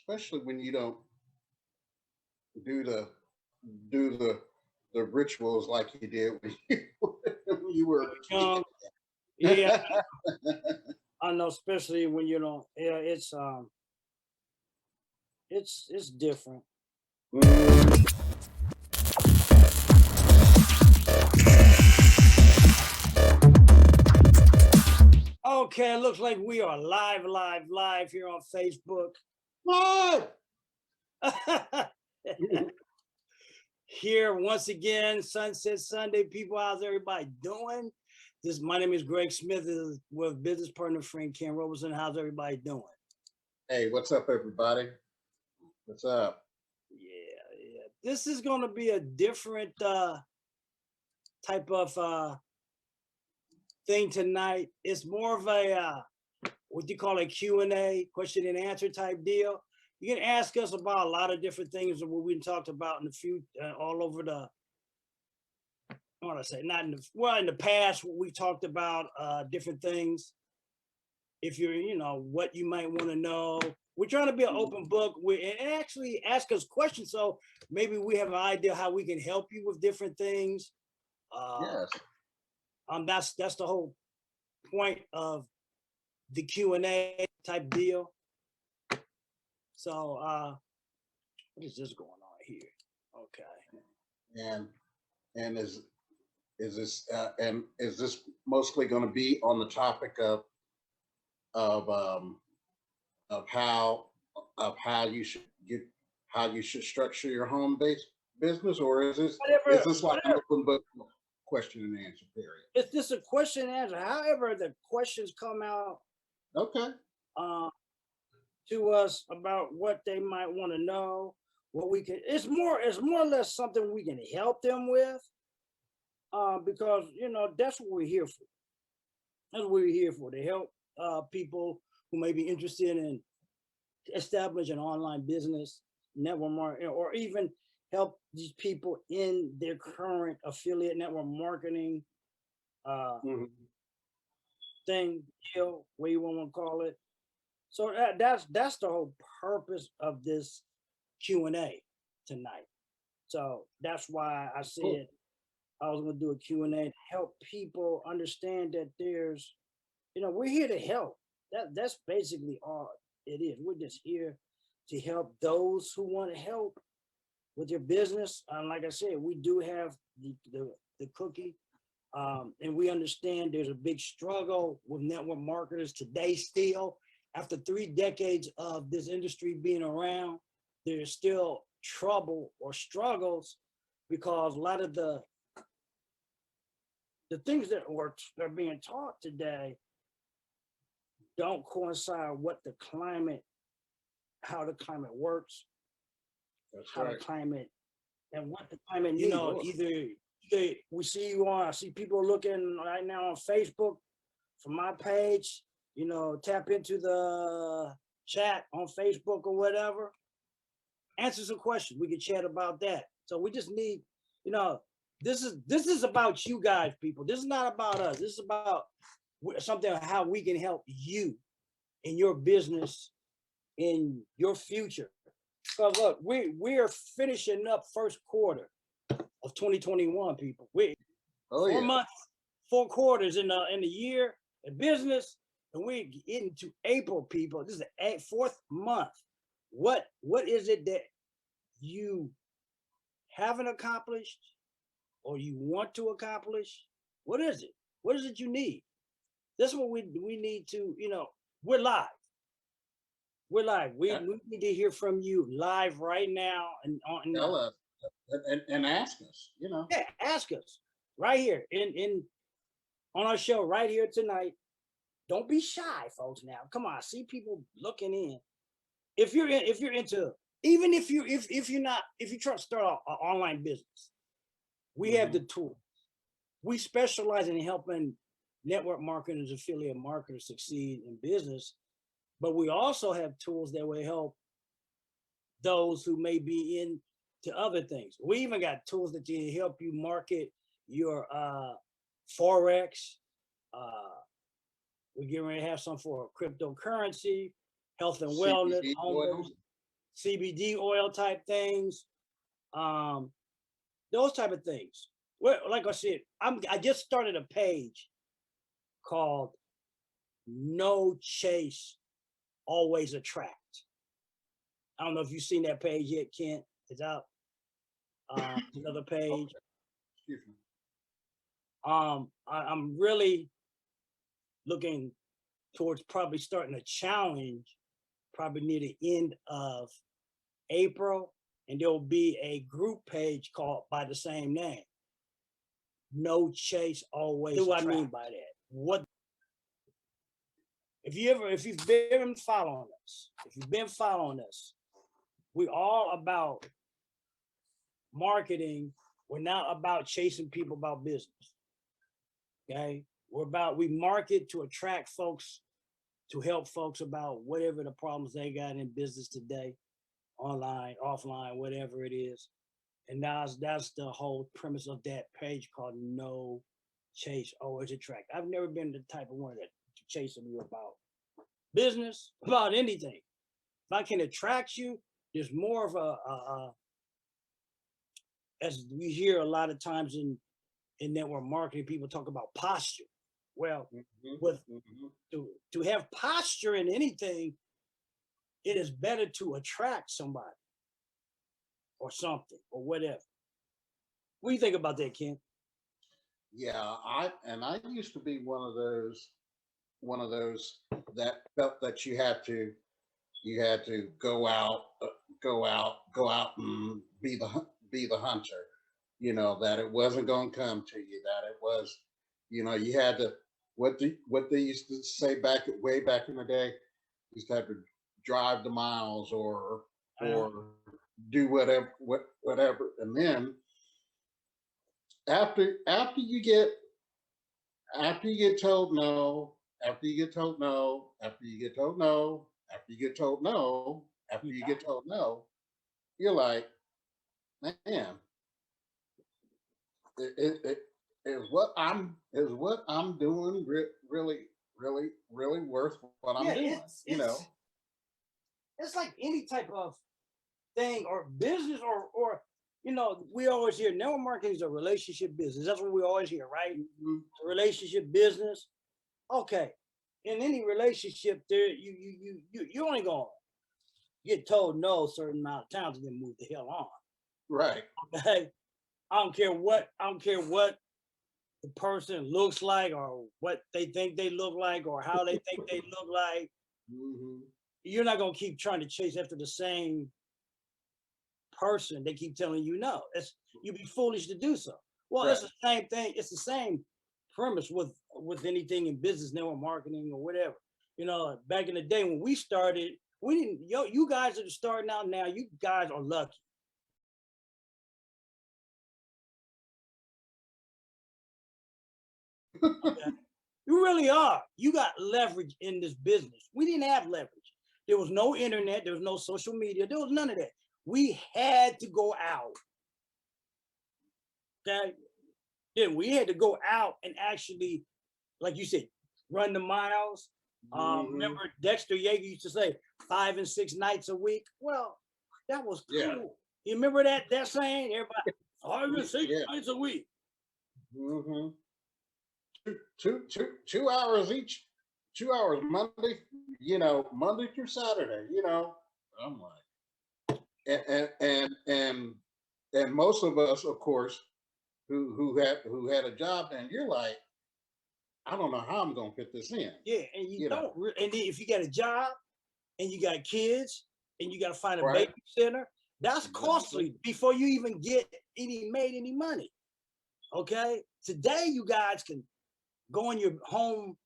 especially when you don't do the rituals like you did when you were a kid. Um, yeah, I know, especially when you don't. Yeah, it's different. Mm. Okay, it looks like we are live here on Facebook. What? Here once again, Sunset Sunday. People, how's everybody doing? My name is Greg Smith with business partner friend Ken Robertson. How's everybody doing? Hey, what's up, everybody? What's up? Yeah. This is going to be a different type of thing tonight. It's more of a what you call a Q&A, question and answer type deal. You can ask us about a lot of different things that we've talked about in the few all over the. I want to say not in the past. We talked about different things. If you're, what you might want to know. We're trying to be an open book. And actually ask us questions, so maybe we have an idea how we can help you with different things. Yes. That's the whole point of the Q&A type deal. So what is this going on here? Okay. And is this mostly going to be on the topic of um of how you should get how you should structure your home based business, or is this like an Whatever. open book question and answer period? It's just a question and answer. However, the questions come out Okay. uh, to us about what they might want to know, what we can. It's more or less something we can help them with, because that's what we're here for. That's what we're here for, to help people who may be interested in establishing an online business, network marketing, or even help these people in their current affiliate network marketing uh, Mhm. thing, deal, what you want to call it. So that's the whole purpose of this Q&A tonight. So that's why I Cool. said I was going to do a Q&A to help people understand that we're here to help. That's basically all it is. We're just here to help those who want to help with your business. Like I said, we do have the cookie. And we understand there's a big struggle with network marketers today still. After 3 decades of this industry being around, there's still trouble or struggles because a lot of the things that are being taught today don't coincide with how the climate works, That's how the right. climate and what the climate needs. Sure. Either we see you on, I see people looking right now on Facebook from my page, tap into the chat on Facebook or whatever, answer some questions. We can chat about that. So we just need, this is about you guys, people. This is not about us. This is about something how we can help you in your business, in your future. Because look, we are finishing up first quarter of 2021, people. We Oh 4 months, 4 quarters in the year in business, and we're getting to April, people. This is the fourth month. What is it that you haven't accomplished or you want to accomplish? What is it? What is it you need? That's what we need to, we're live. We're live. yeah. We need to hear from you live right now and on Tell us and ask us. yeah, ask us right here in on our show right here tonight. Don't be shy, folks. Now, come on. I see people looking in. If you're into, even if you're not, if you try to start an online business, we have the Mhm. tool. We specialize in helping network marketers, affiliate marketers succeed in business, but we also have tools that will help those who may be into other things. We even got tools that can help you market your forex. Uh, we're getting ready to have some for cryptocurrency, health and wellness, CBD home oil. based. CBD oil type things, those type of things. Well, like I said, I just started a page called No Chase, Always Attract. I don't know if you've seen that page yet, Kent. It's out. Another page. Excuse me. I'm really looking towards probably starting a challenge probably near the end of April, and there'll be a group page called by the same name. No Chase, Always. What do I mean by that? What if you've been following us, we're all about marketing. We're not about chasing people about business. Okay. We market to attract folks, to help folks about whatever the problems they got in business today, online, offline, whatever it is. And that's the whole premise of that page called No Chase, Always Attract. I've never been the type of one that chasing you about business, about anything. If I can attract you, there's more of a as we hear a lot of times in network marketing, people talk about posture. Well, to have posture in anything, it is better to attract somebody or something or whatever. What do you think about that, Ken? Yeah, I used to be one of those that felt that you had to go out and be the hunter. You know, that it wasn't going to come to you. That it was, you had to what they used to say way back in the day. You used to have to drive the miles or do whatever, and then after you get told no, after you get told no, after you get told no, after you get told no, after you get told no, you're like, man, it is what I'm doing really worth what I'm doing? It's like any type of thing or business or we always hear network marketing is a relationship business. That's what we always hear, right? Mhm. Relationship business. Okay. In any relationship, there you only gonna get told no a certain amount of times and then move the hell on. Right. Okay. I don't care what the person looks like or what they think they look like or how they think they look like. Mm-hmm. You're not gonna keep trying to chase after the same person. They keep telling you no. You'd be foolish to do so. Well, Right. it's the same thing. It's the same premise with anything in business, network marketing or whatever. Back in the day when we started, we didn't. You guys that are starting out now, you guys are lucky. Okay? You really are. You got leverage in this business. We didn't have leverage. There was no internet. There was no social media. There was none of that. We had to go out. Okay. Then we had to go out and actually, like you said, run the miles. Mm-hmm. Remember Dexter Yeager used to say 5 and 6 nights a week. Well, that was cool. Yeah. You remember that saying? Everybody 5 and 6 nights a week. Mm-hmm. 2 hours each. 2 hours Monday. Monday through Saturday. I'm like, and most of us, of course, who had a job, and you're like, I don't know how I'm gonna fit this in. Yeah, and you don't. And then if you got a job and you got kids and you got to find a babysitter, that's costly before you even made any money. Okay, today you guys can go in your home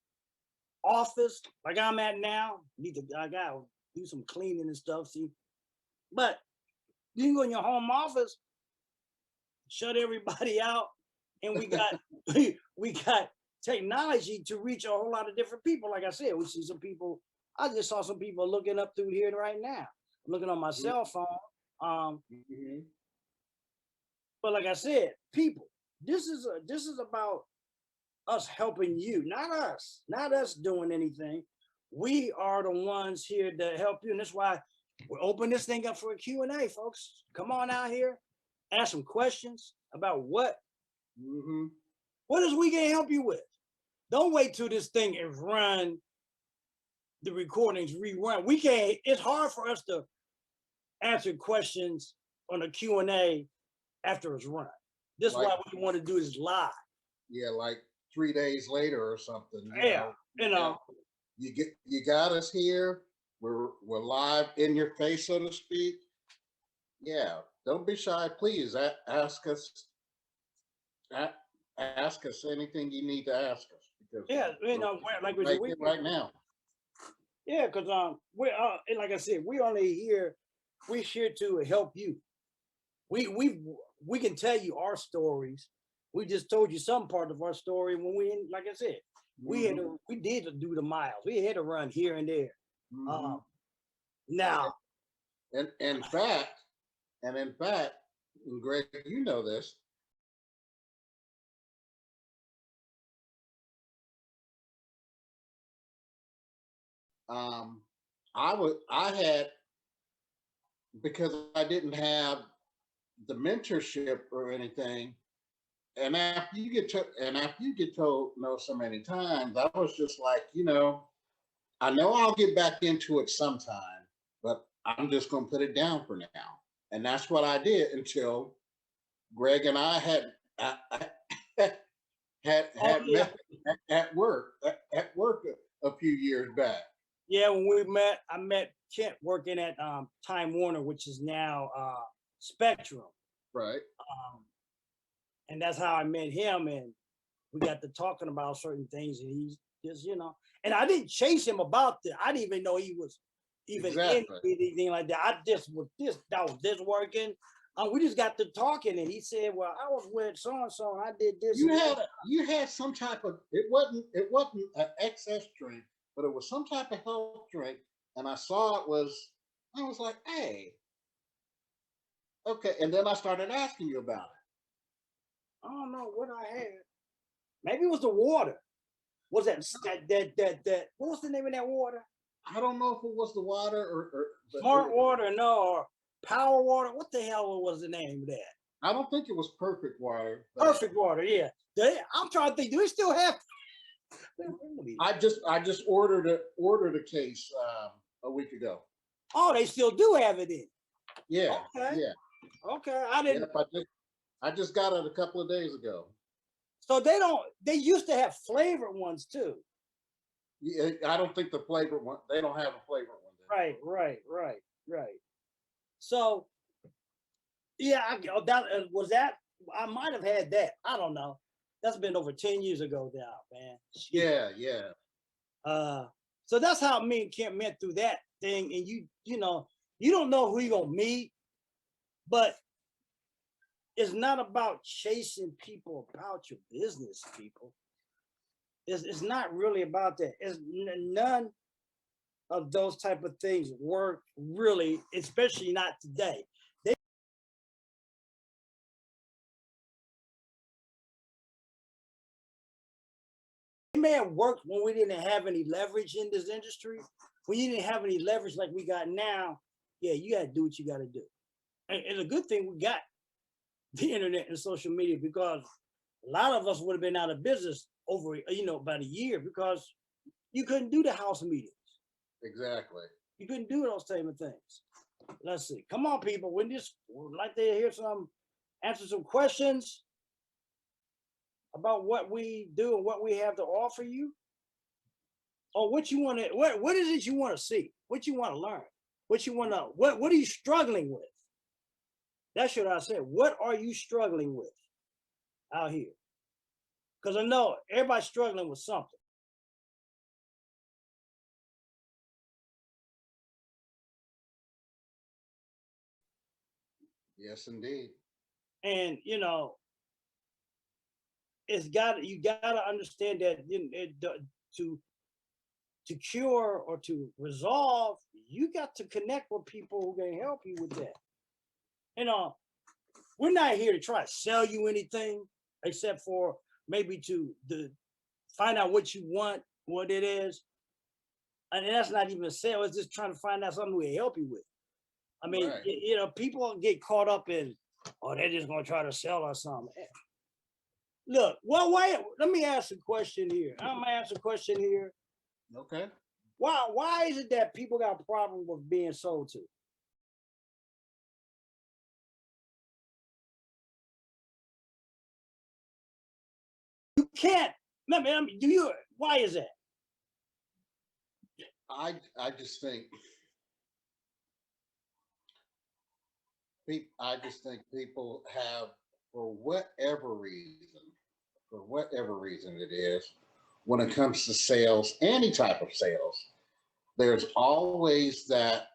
office like I'm at now. I gotta do some cleaning and stuff. See, but you can go in your home office, shut everybody out, and we got we got technology to reach a whole lot of different people. Like I said, we see some people. I just saw some people looking up through here right now. I'm looking on my cell phone. But like I said, people, this is about us helping you, not us doing anything. We are the ones here to help you, and that's why We'll open this thing up for a Q&A, folks. Come on out here, ask some questions about what Mm-hmm. is we can help you with. Don't wait till this thing is run, the recordings rerun. We can't, it's hard for us to answer questions on a Q&A after it's run. This is Like, why we want to do this live. yeah, like 3 days later or something. Yeah, you know. You got us here. We're live in your face, so to speak. Yeah, don't be shy. Please ask us. Ask us anything you need to ask us because Yeah, you we're know, like we right said, here, right now. yeah, because we're and like I said, we're here to help you. We can tell you our stories. We just told you some part of our story when like I said, Mhm, we did do the miles. We had to run here and there. mhm. Um, now, And in fact, in fact, and Greg, you know this. Um, I had because I didn't have the mentorship or anything. And after you get told no so many times, I was just like, I know I'll get back into it sometime, but I'm just going to put it down for now. And that's what I did until Greg and I oh had yeah, met at work a few years back. yeah. When we met, I met Kent working at Time Warner, which is now Spectrum, Right. and that's how I met him. And we got to talking about certain things, and he's just, and I didn't chase him about that. I didn't even know he was even in Exactly. anything like that. I just was this working. We just got to talking, and he said, "Well, I was with so and so, and I did this and that." You had some type of it wasn't an excess drink, but it was some type of health drink, and I was like, hey, okay, and then I started asking you about it. I don't know what I had. Maybe it was the water. Was that what was the name of that water? I don't know if it was the water or but Smart water, no, or power water. What the hell was the name of that? I don't think it was perfect water, but Perfect water, yeah. I'm trying to think. Do we still have? I just ordered a case a week ago. Oh, they still do have it in. Yeah, Okay, yeah, okay. I didn't. yep. I just got it a couple of days ago. So they don't. They used to have flavored ones too. Yeah, I don't think the flavor one. They don't have a flavor one Right, anymore. right, right, right. So yeah, that was that. I might have had that. I don't know. That's been over 10 years ago now, man. Shit. Yeah, yeah. Uh, so that's how me and Kent met through that thing. And you don't know who you're gonna meet, but it's not about chasing people about your business, people. It's not really about that. It's none of those type of things work really, especially not today. They may have worked when we didn't have any leverage in this industry. When you didn't have any leverage like we got now, yeah, you got to do what you got to do. And a good thing we got the internet and social media, because a lot of us would have been out of business over about a year because you couldn't do the house meetings. Exactly. You couldn't do those type of things. Let's see. Come on, people. We'd like to hear answer some questions about what we do and what we have to offer you, or what you want to. What is it you want to see? What you want to learn? What you want to? What are you struggling with? That's what I said. What are you struggling with out here? Because I know everybody's struggling with something. Yes, indeed. And you got to understand that to cure or to resolve, you got to connect with people who can help you with that. We're not here to try to sell you anything except for maybe to find out what you want, what it is. And that's not even a sale. It's just trying to find out something we help you with. I mean, Right. you know, people get caught up in, oh, they're just gonna try to sell us something. Look, well, wait, let me ask a question here. I'm gonna ask a question here. Okay. Why is it that people got a problem with being sold to? You can't. I mean, do you? Why is that? I just think I just think people have, for whatever reason it is, when it comes to sales, any type of sales, there's always that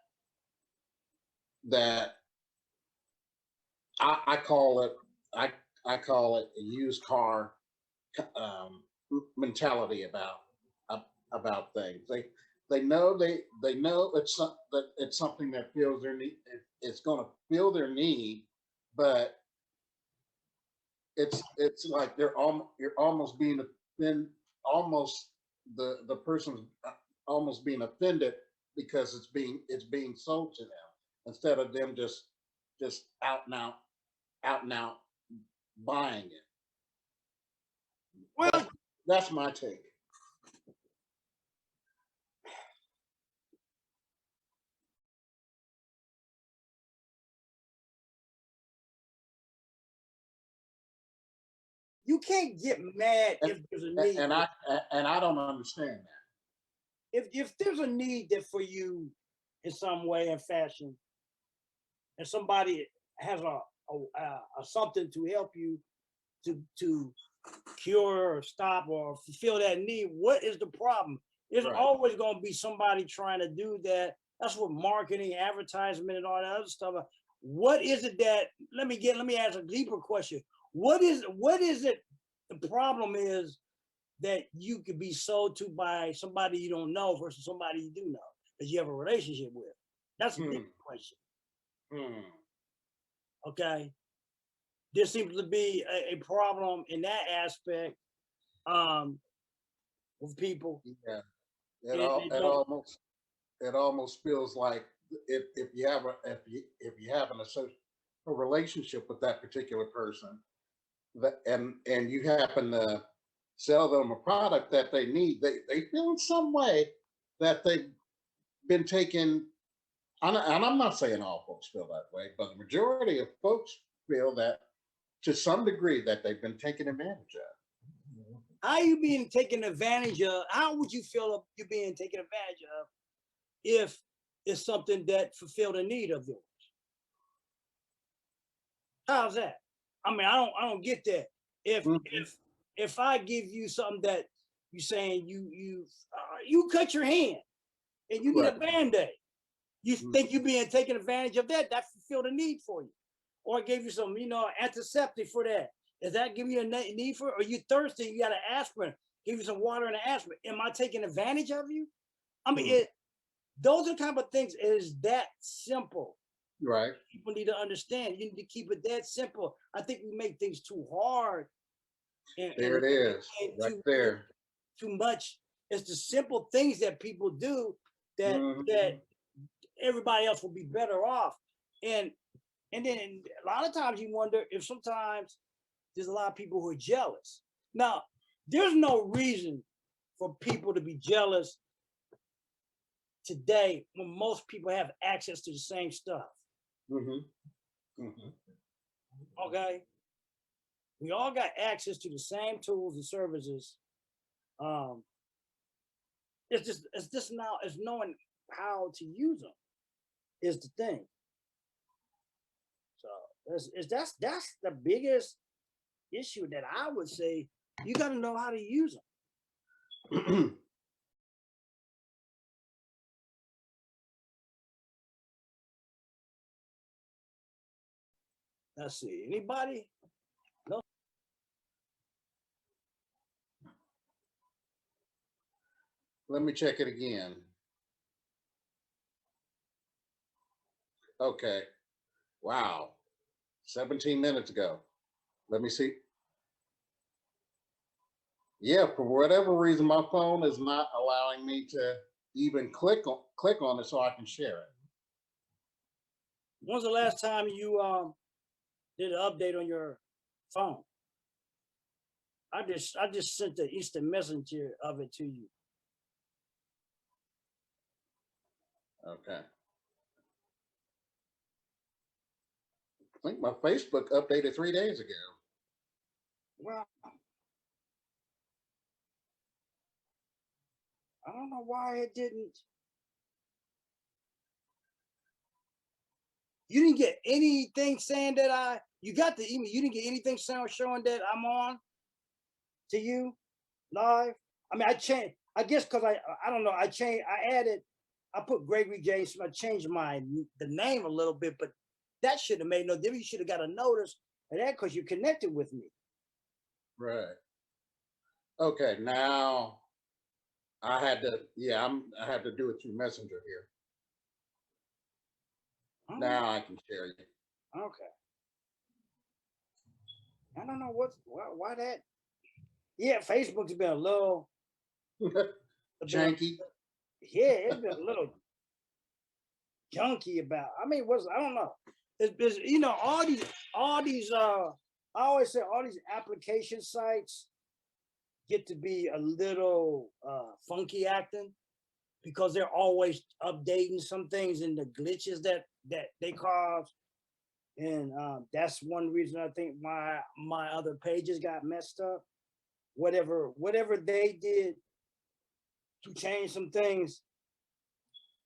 I call it I I call it a used car um, mentality about things. They know that it's something that fills their need. It's going to fill their need, but it's like you're almost being then almost the person's almost being offended because it's being sold to them instead of them just out and out buying it. That's Well, that's my take. you can't get mad And if there's a need. and I don't understand that. If there's a need that for you in some way and fashion, and somebody has a something to help you to cure or stop or fulfill that need, what is the problem? There's Right. always going to be somebody trying to do that. That's what marketing, advertisement, and all that other stuff. What is it that? Let me ask a deeper question. What is it? The problem is that you could be sold to by somebody you don't know versus somebody you do know that you have a relationship with. That's a Hmm. different question. Hmm. Okay. There seems to be a problem in that aspect um, with people, Yeah. It and all they it don't. almost it almost feels like if you have if you have a relationship with that particular person that and you happen to sell them a product that they need, they feel in some way that they've been taken. And I'm not saying all folks feel that way, but the majority of folks feel that to some degree that they've been taken advantage of. How you being taken advantage of? How would you feel if you being taken advantage of if it's something that fulfilled a need of yours? How's that? I mean, I don't get that. If Mhm. if I give you something that you saying you cut your hand and you need a Right. band-aid, you Mhm. think you being taken advantage of that? That fulfilled a need for you. Or I gave you some, antiseptic for that. Does that give you a need for it? Or you thirsty? You got an aspirin. Give you some water and an aspirin. Am I taking advantage of you? I mean, Mhm. those are kind of things. It is that simple. Right. People need to understand. You need to keep it that simple. I think we make things too hard There it is, and right too there. too much. It's the simple things that people do that Mhm. everybody else will be better off. And and then a lot of times you wonder if sometimes there's a lot of people who are jealous. Now, there's no reason for people to be jealous today when most people have access to the same stuff. Mhm. Mhm. Okay. We all got access to the same tools and services. Um, it's just now it's knowing how to use them is the thing. So that's the biggest issue that I would say. You got to know how to use them. Let's see. Anybody? No. Let me check it again. Okay. Wow. 17 minutes ago. Let me see. Yeah, for whatever reason, my phone is not allowing me to even click on it so I can share it. When's the last time you did an update on your phone? I just sent the instant messenger of it to you. Okay. I think my Facebook updated 3 days ago. Well, I don't know why it didn't. You didn't get anything saying that you got the email. You didn't get anything showing that I'm on to you live. I mean, I changed, I guess because I don't know, I put Gregory James, I changed the name a little bit, but that should have made no difference. You should have got a notice of that because you connected with me. Right. Okay. Now I had to, yeah, I had to do it through Messenger here. Oh, Now I can share you. okay. I don't know why that. Yeah, Facebook's been a little Janky. yeah, it's been a little junky about. I mean, I don't know. It's you know all these I always say all these application sites get to be a little funky acting because they're always updating some things and the glitches that they cause. And that's one reason I think my other pages got messed up. Whatever they did to change some things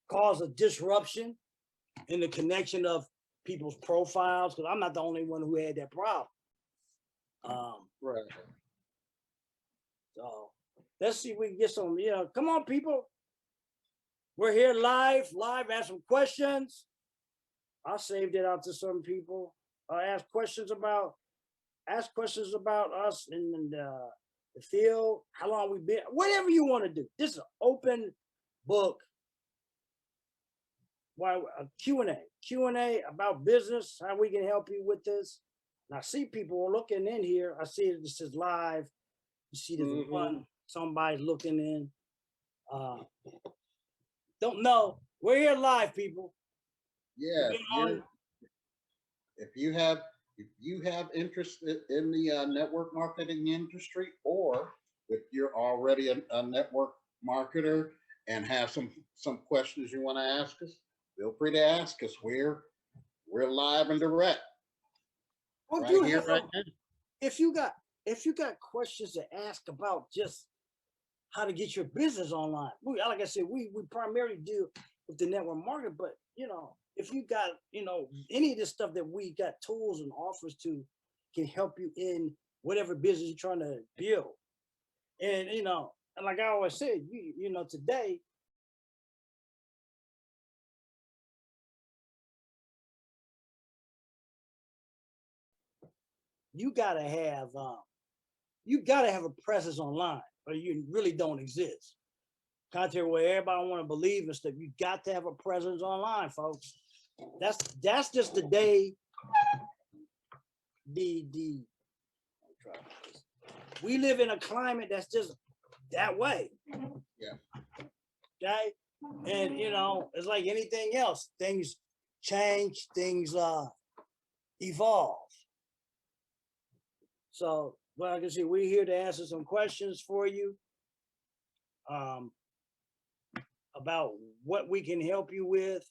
caused a disruption in the connection of people's profiles because I'm not the only one who had that problem. Right. So let's see if we can get some, come on, people. We're here live, ask some questions. I saved it out to some people. Ask questions about us in the field, how long we've been, whatever you want to do. This is an open book. Why a Q&A about business, how we can help you with this. And I see people looking in here. I see this is live. You see there's one, somebody's looking in. Don't know. We're here live, people. Yeah. If you have interest in the network marketing industry, or if you're already a network marketer and have some questions you want to ask us, feel free to ask us. We're live and direct. Well, right here, right now. If you got questions to ask about just how to get your business online, like I said, we primarily deal with the network market, but if you got any of this stuff that we got tools and offers to can help you in whatever business you're trying to build. And and like I always said, today you gotta have a presence online, or you really don't exist. Contrary to what everybody want to believe and stuff, you got to have a presence online, folks. That's just the day. We live in a climate that's just that way. Yeah. Okay. And it's like anything else. Things change, things evolve. So, well, like I can see we're here to answer some questions for you about what we can help you with.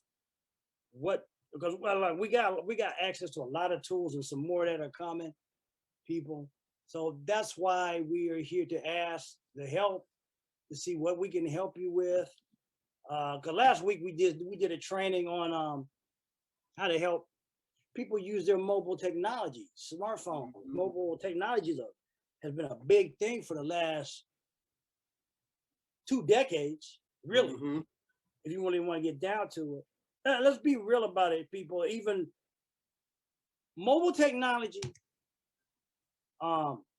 Because like we got access to a lot of tools and some more that are coming, people. So that's why we are here to ask the help to see what we can help you with. Because last week we did a training on how to help people use their mobile technology, smartphone. Mobile technology has been a big thing for the last 2 decades, really. If you really want to get down to it, let's be real about it, people. Even mobile technology,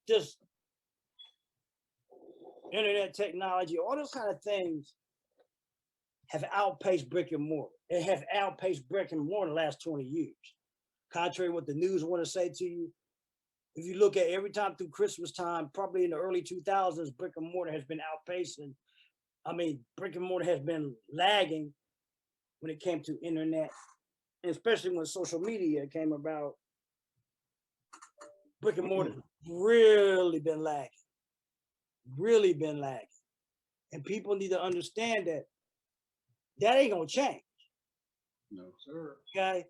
just internet technology, all those kind of things have outpaced brick and mortar. It have outpaced brick and mortar the last 20 years. Contrary to what the news want to say to you, if you look at every time through Christmas time, probably in the early 2000s, brick and mortar has been outpacing. I mean, brick and mortar has been lagging when it came to internet especially when social media came about, brick and mortar really been lagging, really been lagging. And people need to understand that that ain't gonna change, No, sir. okay?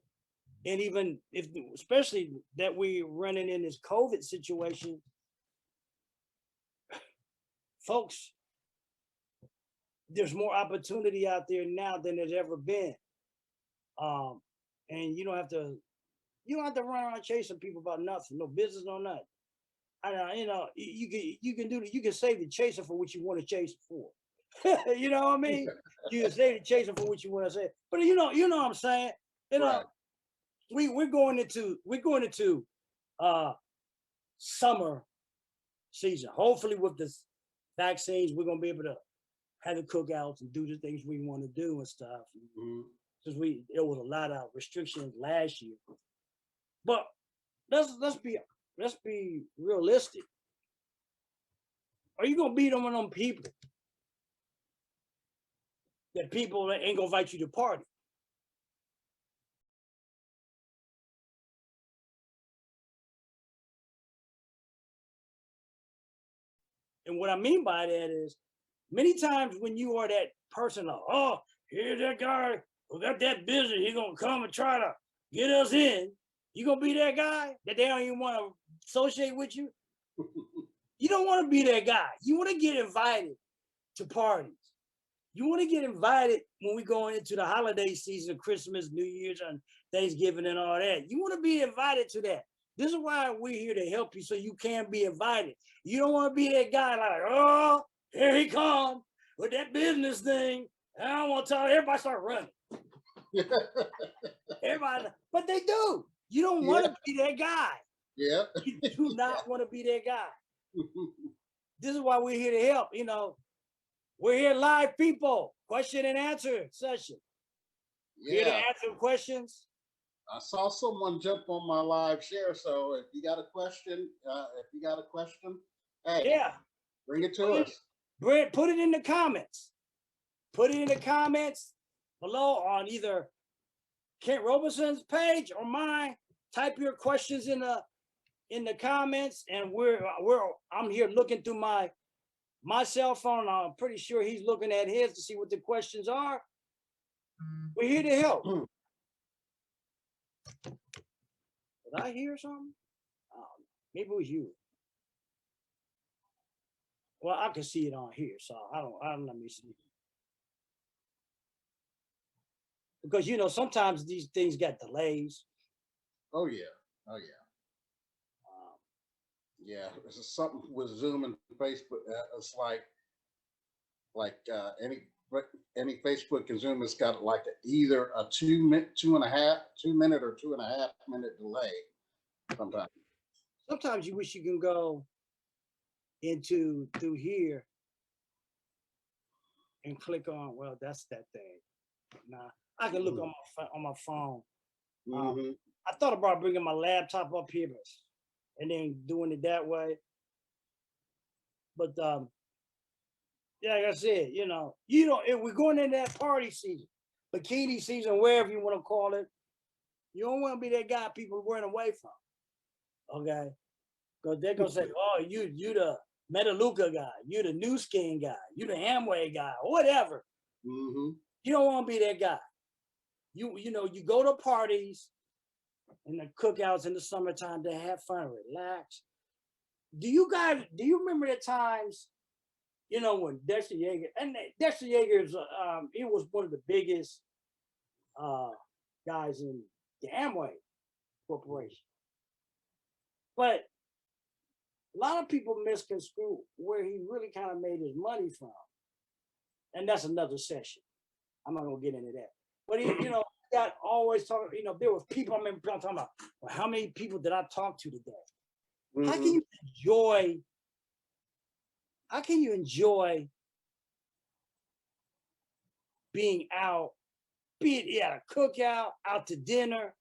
And even if, especially that we're running in this COVID situation, folks, there's more opportunity out there now than there's ever been. Um, and you don't have to run around chasing people about nothing, no business, no nothing. I know, you can do you can save the chaser for what you want to chase it for. You know what I mean? You can save the chaser for what you want to say. But you know what I'm saying? You know, Right. we're going into uh summer season. Hopefully with this vaccines, we're gonna be able to have the cookouts and do the things we want to do and stuff. Mhm. Because there was a lot of restrictions last year. But let's be realistic. Are you gonna beat them on them people that people that ain't gonna invite you to party? And what I mean by that is many times when you are that person, oh, here's that guy who got that business, he gonna come and try to get us in. You gonna be that guy that they don't even want to associate with you? You don't want to be that guy. You want to get invited to parties. You want to get invited when we going into the holiday season, Christmas, New Year's, and Thanksgiving, and all that. You want to be invited to that. This is why we're here to help you so you can be invited. You don't want to be that guy like, oh, here he comes with that business thing. I don't want to tell everybody start running. Everybody, but they do. You don't want to be that guy. Yeah. You do not want to be that guy. This is why we're here to help. We're here live, people. Question and answer session. Here to Yeah. answer questions. I saw someone jump on my live share. So if you got a question, hey, Yeah. bring it to us. Put it in the comments. Put it in the comments below on either Kent Robinson's page or mine. Type your questions in the comments, and I'm here looking through my cell phone. I'm pretty sure he's looking at his to see what the questions are. We're here to help. Did I hear something? Maybe it was you. Well, I can see it on here, so I don't let me see. Because sometimes these things got delays. Oh yeah. Oh yeah. Um, Yeah. This is something with Zoom and Facebook. It's like any Facebook and Zoom. It's got like either a 2.5 2 minute or 2.5 minute delay sometimes. Sometimes you wish you can go through here and click on. Well, that's that thing. Nah, I can look on my phone. Mm-hmm. I thought about bringing my laptop up here, and then doing it that way. But yeah, like I said, if we're going into that party season, bikini season, wherever you want to call it, you don't want to be that guy people run away from. Okay, because they're gonna say, "Oh, you the Metaluca guy, you the New Skin guy, you the Amway guy, or whatever." Mm-hmm. You don't want to be that guy. You go to parties and the cookouts in the summertime to have fun, relax. Do you remember the times, when Dexter Yeager, and Dexter Yeager's, he was one of the biggest guys in the Amway Corporation. But a lot of people misconstrue where he really kind of made his money from. And that's another session. I'm not gonna get into that. But he, got always talking, there was people, I remember talking about, well, how many people did I talk to today? How can you enjoy being out, be it at a cookout, out to dinner,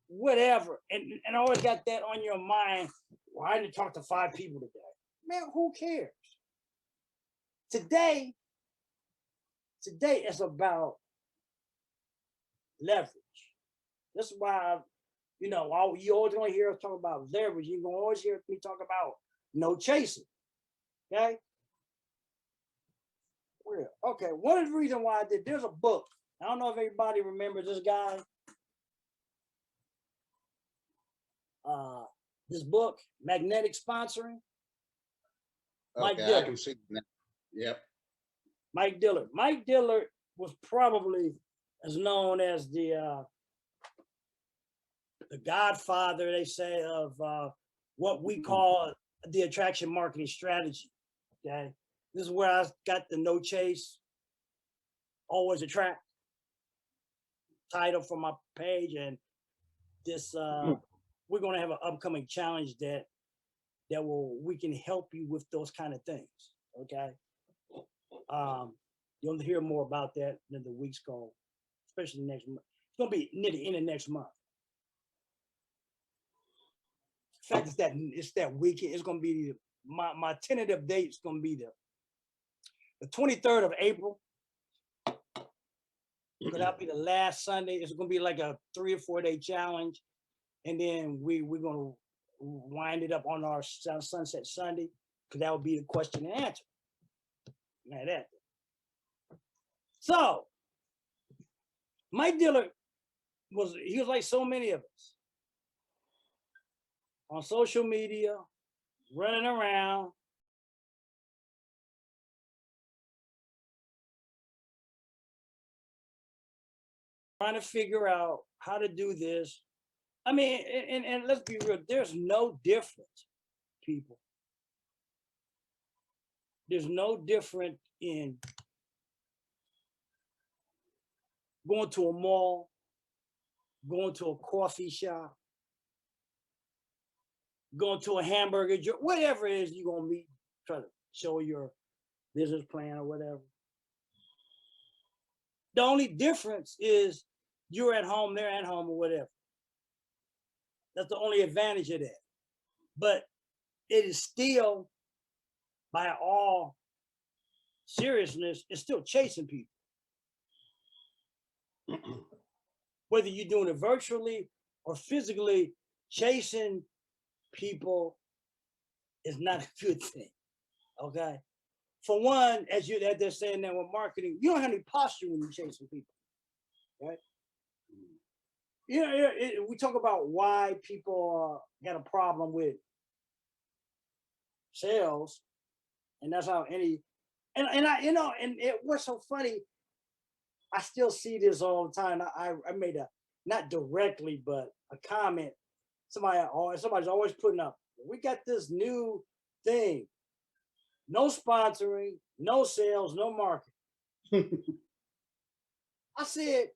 whatever, and always got that on your mind? Well, I didn't talk to 5 people today. Man, who cares? Today it's about leverage. This is why, you know, you always gonna hear us talk about leverage. You're gonna always hear me talk about no chasing. Okay. Real. Okay. One of the reasons why I did, there's a book. I don't know if everybody remembers this guy. This book, Magnetic Sponsoring. Mike Okay, I Dillard. can see that. Yep. Mike Dillard. Mike Dillard was probably as known as the godfather, they say, of what we call the attraction marketing strategy. Okay. This is where I got the no chase, always attract title for my page. And this we're gonna have an upcoming challenge that we can help you with those kind of things. Okay. You'll hear more about that in the weeks go, especially next month. It's gonna be near the end of next month. In fact, it's that weekend. It's gonna be my tentative date is gonna be the 23rd of April. That'll be the last Sunday. It's gonna be like a 3 or 4 day challenge, and then we're gonna wind it up on our Sunset Sunday, because that would be the question and answer. Now that. So Mike Dillard was like so many of us on social media, running around, trying to figure out how to do this. I mean, and let's be real, there's no difference, people. There's no different in going to a mall, going to a coffee shop, going to a hamburger joint, whatever it is you're gonna meet, try to show your business plan or whatever. The only difference is you're at home, they're at home, or whatever. That's the only advantage of that. But it is still, by all seriousness, it's still chasing people. Whether you're doing it virtually or physically, chasing people is not a good thing. Okay. For one, as they're saying that with marketing, you don't have any posture when you're chasing people. Right? You know, we talk about why people got a problem with sales, and that's how and I, you know, and it was so funny. I still see this all the time. I made a, not directly, but a comment. Somebody's always putting up, we got this new thing. No sponsoring, no sales, no marketing. I said,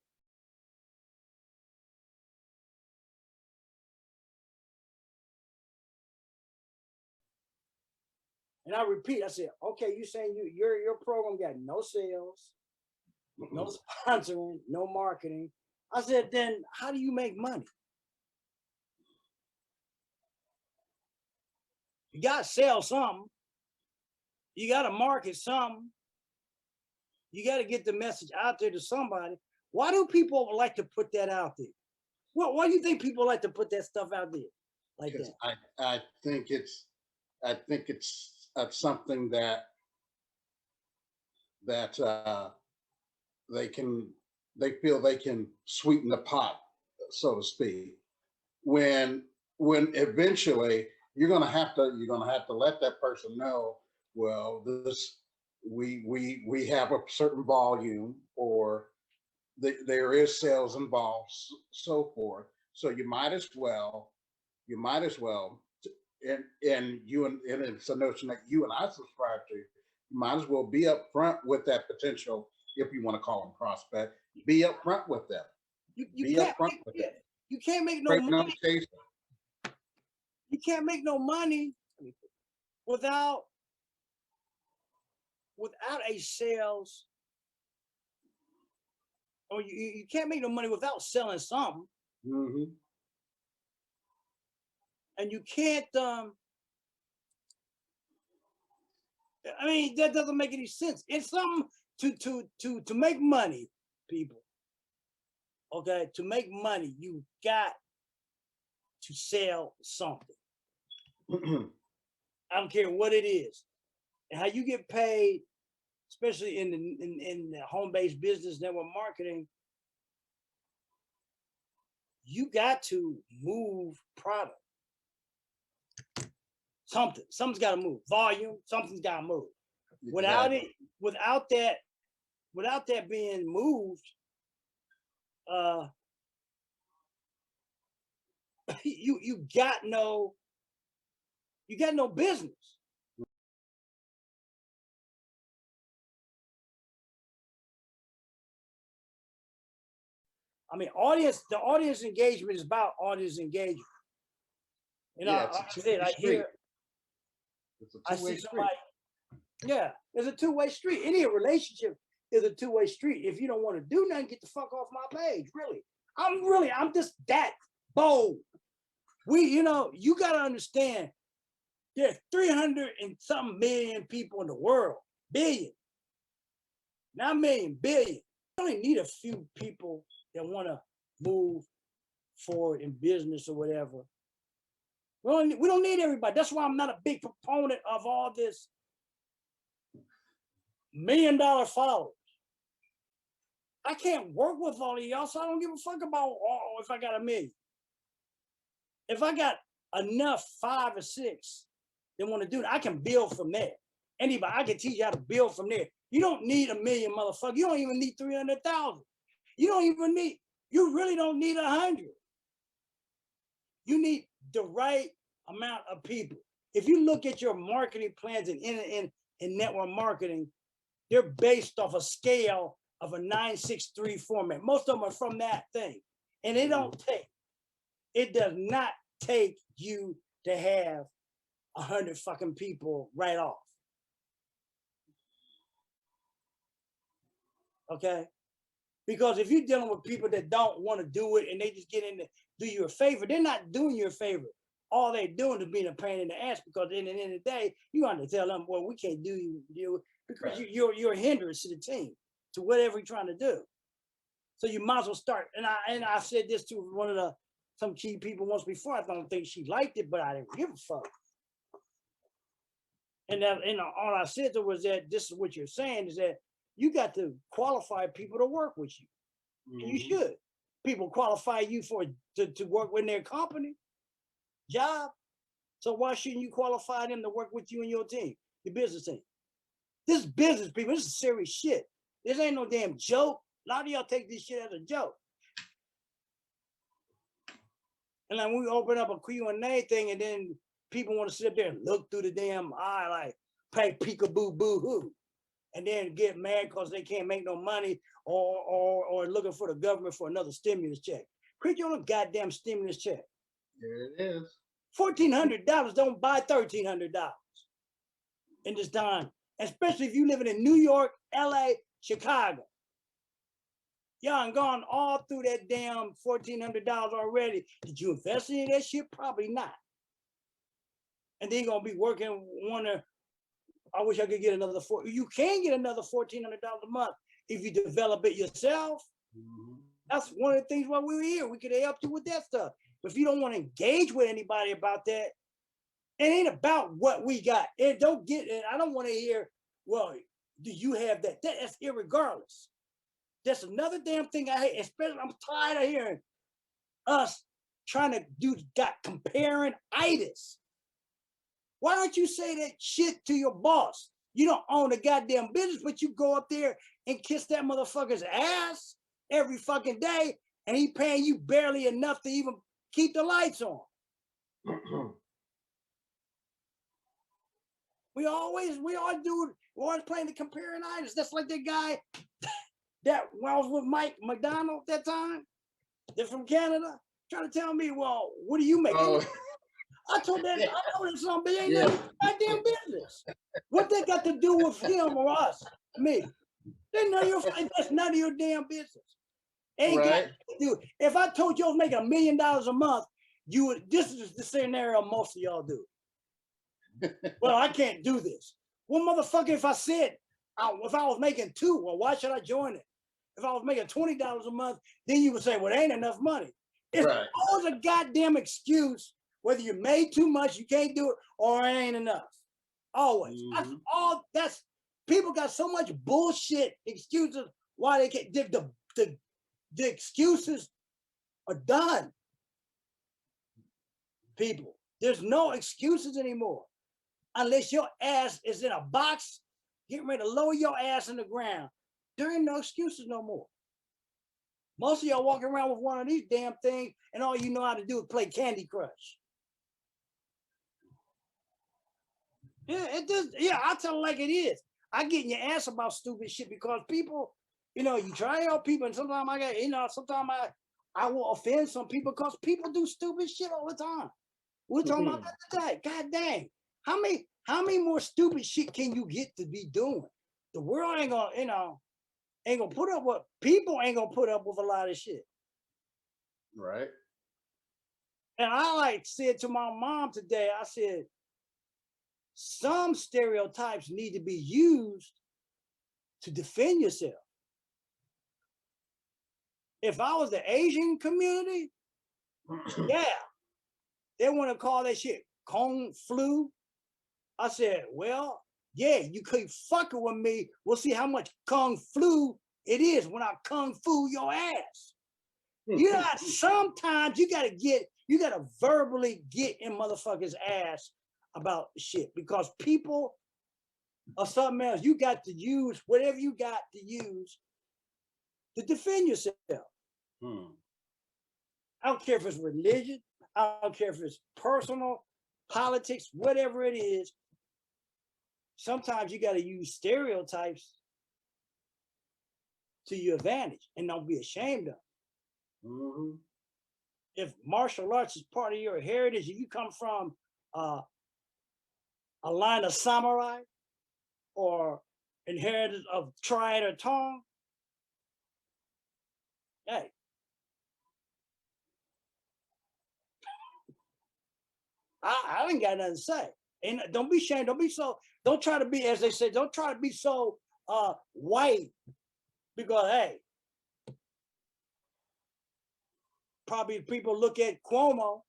and I repeat, I said, okay, you saying your program got no sales, no sponsoring, no marketing. I said, then how do you make money? You got to sell something. You got to market something. You got to get the message out there to somebody. Why do people like to put that out there? Well, why do you think people like to put that stuff out there like that? I think it's something that they feel they can sweeten the pot, so to speak. When eventually you're gonna have to let that person know, well, this we have a certain volume, or there is sales involved, so forth. So you might as well, and it's a notion that you and I subscribe to. You might as well be upfront with that potential, if you want to call them prospect. Be upfront with them. You can't you can't make no money. You can't make no money without a sales, or you can't make no money without selling something. Mm-hmm. And you can't I mean, that doesn't make any sense. It's something to make money, people. Okay, to make money, you got to sell something. I don't care what it is. And how you get paid, especially in the home-based business network marketing, you got to move product. Something's got to move. Volume, something's got to move. Without it, without that being moved, you got no business. I mean, the audience engagement is about audience engagement. And Yeah, I hear, I see somebody, yeah, it's a two-way street. Any relationship is a two-way street. If you don't want to do nothing, get the fuck off my page. Really, I'm just that bold. You got to understand, there's 300 and something million people in the world, billion, not million, billion. You only need a few people that want to move forward in business or whatever. We don't need everybody. That's why I'm not a big proponent of all this $1 million followers. I can't work with all of y'all, so I don't give a fuck about if I got $1 million. If I got enough 5 or 6 that want to do it, I can build from there. Anybody, I can teach you how to build from there. You don't need $1 million, motherfucker. You don't even need 300,000. You really don't need 100. You need the right amount of people. If you look at your marketing plans in network marketing, they're based off a scale of a 963 format. Most of them are from that thing. And it does not take you to have 100 fucking people right off. Okay? Because if you're dealing with people that don't want to do it and they just get in to do you a favor, they're not doing you a favor. All they're doing is being a pain in the ass, because at the end of the day, you got to tell them, well, we can't do you because you're a hindrance to the team, to whatever you're trying to do. So you might as well start. And I said this to some key people once before. I don't think she liked it, but I didn't give a fuck. And all I said to her was that this is what you're saying, is that you got to qualify people to work with you. Mm-hmm. And you should. People qualify you to work with their company, job. So why shouldn't you qualify them to work with you and your team, your business team? This is business, people. This is serious shit. This ain't no damn joke. A lot of y'all take this shit as a joke. And like when we open up a Q&A thing, and then people want to sit up there and look through the damn eye like, play peekaboo boo-hoo, and then get mad because they can't make no money or looking for the government for another stimulus check. Create your own goddamn stimulus check. There it is. $1,400 don't buy $1,300 in this time, especially if you living in New York, LA, Chicago. Y'all done gone all through that damn $1,400 already. Did you invest in that shit? Probably not. And then you're gonna be working, wonder, I wish I could get another you can get another $1,400 a month if you develop it yourself. Mm-hmm. That's one of the things why we were here. We could help you with that stuff. But if you don't want to engage with anybody about that, it ain't about what we got. It don't get it. I don't want to hear, well, do you have that? That's irregardless. That's another damn thing I hate. Especially, I'm tired of hearing us trying to got comparing itis. Why don't you say that shit to your boss? You don't own a goddamn business, but you go up there and kiss that motherfucker's ass every fucking day, and he paying you barely enough to even keep the lights on. We're always playing the comparing itis. That's like that guy that when I was with Mike McDonald that time, they're from Canada, trying to tell me, well, what do you make? Oh. I told that, I know that something ain't none of goddamn business. What that got to do with him or us? Me. That's none of your damn business. Ain't got to do. If I told you I was making $1 million a month, this is the scenario most of y'all do. Well, I can't do this. Well, motherfucker, if I was making 2, well, why should I join it? if I was making $20 a month, then you would say, well, there ain't enough money. It's Right. always a goddamn excuse, whether you made too much, you can't do it, or it ain't enough. Always. That's Mhm. all. That's people got so much bullshit excuses why they can't. The excuses are done. People, there's no excuses anymore, unless your ass is in a box, getting ready to lower your ass in the ground. There ain't no excuses no more. Most of y'all walking around with one of these damn things, and all you know how to do is play Candy Crush. Yeah, it does. Yeah, I tell it like it is. I get in your ass about stupid shit because people, you try to help people, and sometimes I get, sometimes I will offend some people because people do stupid shit all the time. We're talking about that today. God dang. How many more stupid shit can you get to be doing? The world ain't gonna, ain't gonna put up with people ain't gonna put up with a lot of shit. Right. And I said to my mom today, I said, some stereotypes need to be used to defend yourself. If I was the Asian community, yeah, they want to call that shit Kung Flu. I said, well, yeah, you keep fucking with me. We'll see how much Kung Flu it is when I Kung Fu your ass. Sometimes you gotta verbally get in motherfuckers' ass about shit because people or something else. You got to use whatever you got to use to defend yourself. I don't care if it's religion. I don't care if it's personal, politics, whatever it is. Sometimes you got to use stereotypes to your advantage and don't be ashamed of it. Mm-hmm. If martial arts is part of your heritage, if you come from a line of samurai or inherited of triad or tong, hey, I ain't got nothing to say. And don't be ashamed. Don't try to be, as they say, don't try to be so white because, hey, probably people look at Cuomo,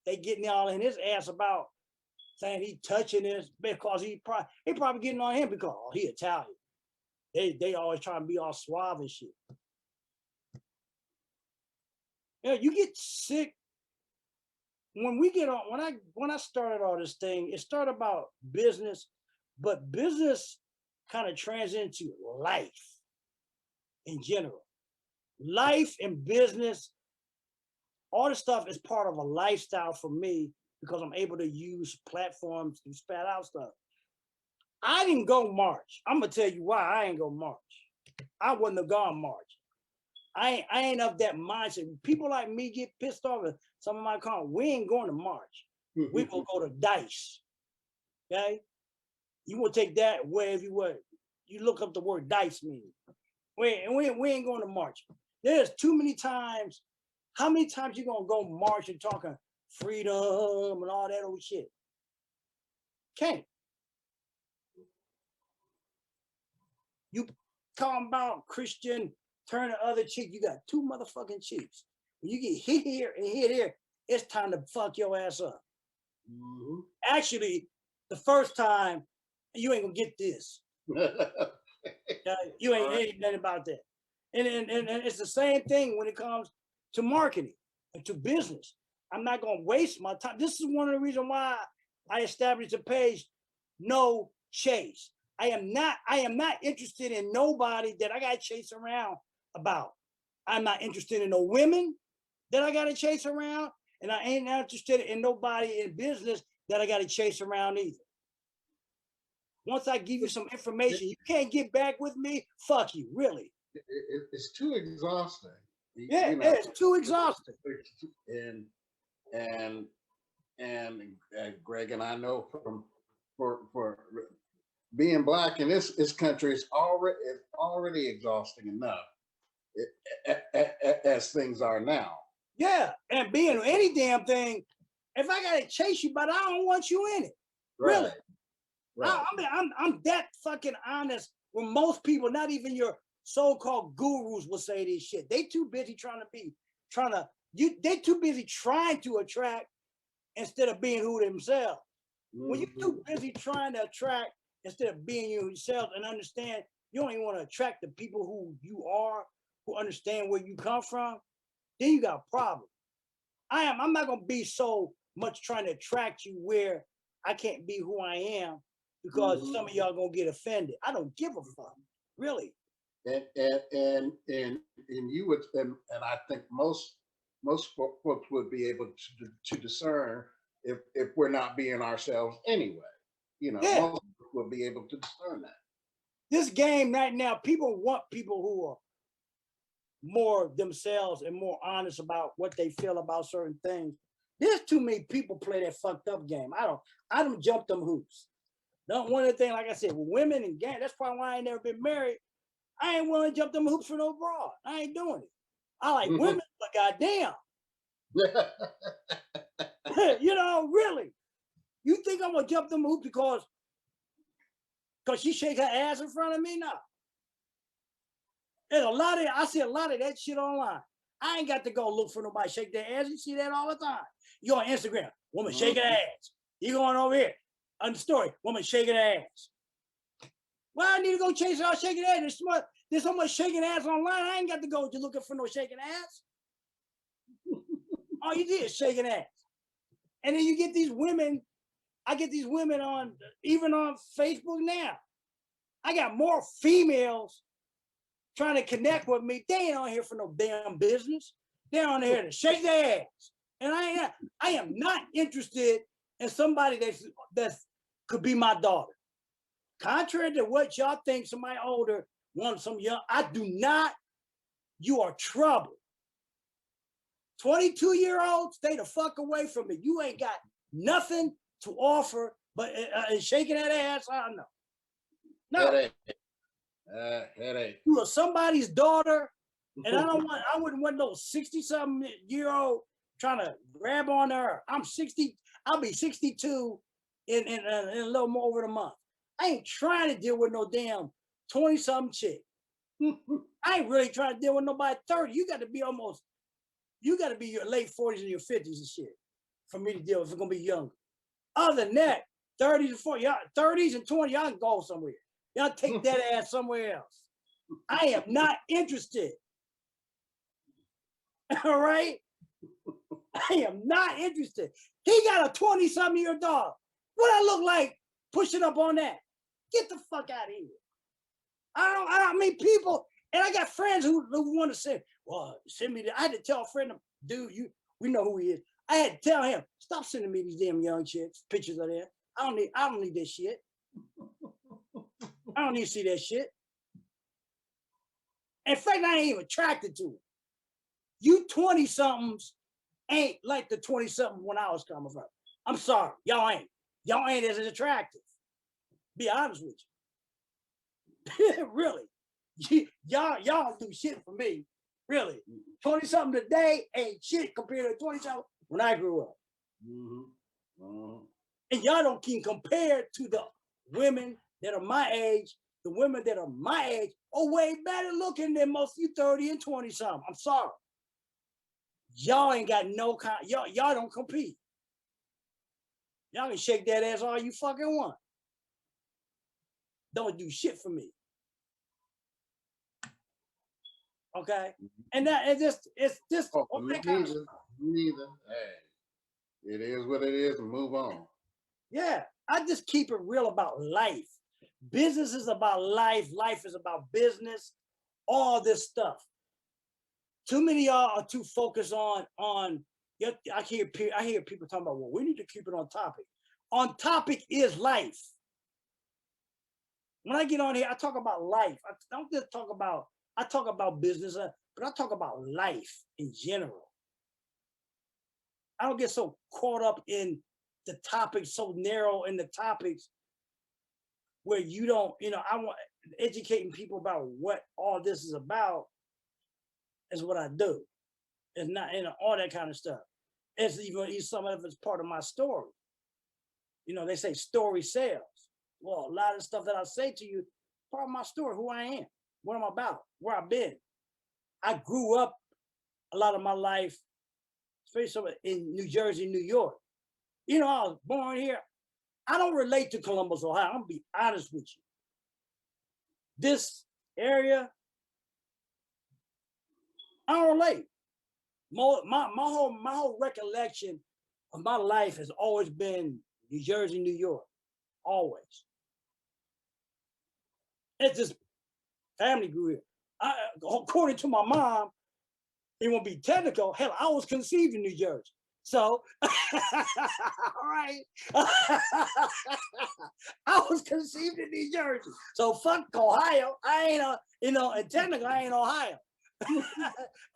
they getting all in his ass about saying he touching this because he probably getting on him because he Italian. They always trying to be all suave and shit. You get sick when we get on. When I started all this thing, it started about business, but business kind of trans into life in general. Life and business, all this stuff is part of a lifestyle for me because I'm able to use platforms to spat out stuff. I didn't go march. I'm gonna tell you why I ain't go march. I wouldn't have gone march. I ain't of that mindset. People like me get pissed off at some of my comments. We ain't going to march. We gonna go to dice. Okay? You want to take that wherever you were. You look up the word dice meaning. We ain't going to march. There's too many times. How many times you gonna go march and talking freedom and all that old shit? Can't. You talking about Christian, turn the other cheek. You got two motherfucking cheeks. When you get hit here and hit here, it's time to fuck your ass up. Mm-hmm. Actually, the first time, you ain't gonna get this. You ain't nothing about that. And it's the same thing when it comes to marketing and to business. I'm not gonna waste my time. This is one of the reasons why I established a page, No Chase. I am not interested in nobody that I gotta chase around about. I'm not interested in no women that I gotta chase around, and I ain't interested in nobody in business that I gotta chase around either. Once I give you some information, you can't get back with me, fuck you, really. It's too exhausting. Yeah, it's too exhausting. And Greg and I know for being black in this country is already exhausting enough as things are now. Yeah, and being any damn thing, if I gotta chase you, but I don't want you in it. Really. Right. I mean, I'm that fucking honest with most people, not even your so-called gurus will say this shit. They too busy they too busy trying to attract instead of being who themselves. When you're too busy trying to attract instead of being yourself and understand, you don't even want to attract the people who you are, who understand where you come from, then you got a problem. I'm not gonna be so much trying to attract you where I can't be who I am because some of y'all gonna get offended. I don't give a fuck, really. And you would, and I think most folks would be able to discern if we're not being ourselves anyway. You know, Yeah, most folks will be able to discern that. this game right now, people want people who are more themselves and more honest about what they feel about certain things. There's too many people play that fucked up game. I don't jump them hoops. One of the things, like I said, with women and gang, that's probably why I ain't never been married. I ain't willing to jump them hoops for no broad. I ain't doing it. I like women, but goddamn. You know, really. You think I'm gonna jump them hoops because she shake her ass in front of me? No. There's I see a lot of that shit online. I ain't got to go look for nobody shake their ass. You see that all the time. You on Instagram, woman shaking her ass. You going over here on the story, woman shaking her ass. Well, I need to go chase her shaking ass. There's so much shaking ass online. I ain't got to go looking for no shaking ass. All you did is shaking ass. And then you get these women. I get these women even on Facebook now. I got more females trying to connect with me. They ain't on here for no damn business. They're on here to shake their ass. And I am not interested in somebody that could be my daughter. Contrary to what y'all think, somebody older wants some young. I do not. You are trouble. 22-year-olds, stay the fuck away from me. You ain't got nothing to offer but shaking that ass. I know. No. Headache. You are somebody's daughter, and I wouldn't want no 60-something-year-old trying to grab on her. I'm 60. I'll be 62 in a little more over the month. I ain't trying to deal with no damn 20-something chick. I ain't really trying to deal with nobody 30. You got to be your late 40s and your 50s and shit for me to deal with. It's gonna be younger. Other than that, 30s and 40, 30s and 20, y'all can go somewhere. Y'all take that ass somewhere else. I am not interested. All right? I am not interested. He got a 20-something-year dog. What I look like pushing up on that? Get the fuck out of here. I mean, people, and I got friends who want to say, well, send me I had to tell a friend, dude, we know who he is. I had to tell him, stop sending me these damn young chicks, pictures of them. I don't need this shit. I don't need to see that shit. In fact, I ain't even attracted to it. You 20-somethings ain't like the 20-something when I was coming from. I'm sorry, y'all ain't. Y'all ain't as attractive. Be honest with you. Really. Y'all don't do shit for me. Really. 20-something today ain't shit compared to 20-something when I grew up. And y'all don't keep compared to the women that are my age. The women that are my age are way better looking than most of you 30 and 20-something. I'm sorry. Y'all ain't got no y'all don't compete. Y'all can shake that ass all you fucking want. Don't do shit for me. Okay? And it's just all that kind of stuff. Neither. Hey, it is what it is and move on. Yeah, I just keep it real about life. Business is about life. Life is about business. All this stuff. Too many of y'all are too focused on. I hear people talking about, well, we need to keep it on topic. On topic is life. When I get on here, I talk about life. I don't just talk about. I talk about business, but I talk about life in general. I don't get so caught up in the topics, so narrow in the topics where you don't, I want educating people about what all this is about is what I do. It's not, all that kind of stuff. It's even some of it's part of my story. They say story sells. Well, a lot of stuff that I say to you, part of my story, who I am. what I'm about, where I've been. I grew up a lot of my life, especially in New Jersey, New York. You know, I was born here. I don't relate to Columbus, Ohio. I'm gonna be honest with you. This area, I don't relate. My whole recollection of my life has always been New Jersey, New York. Always. It's just family grew here. According to my mom, it won't be technical. Hell, I was conceived in New Jersey. So, all right. I was conceived in New Jersey. So fuck Ohio. I ain't and technically I ain't Ohio.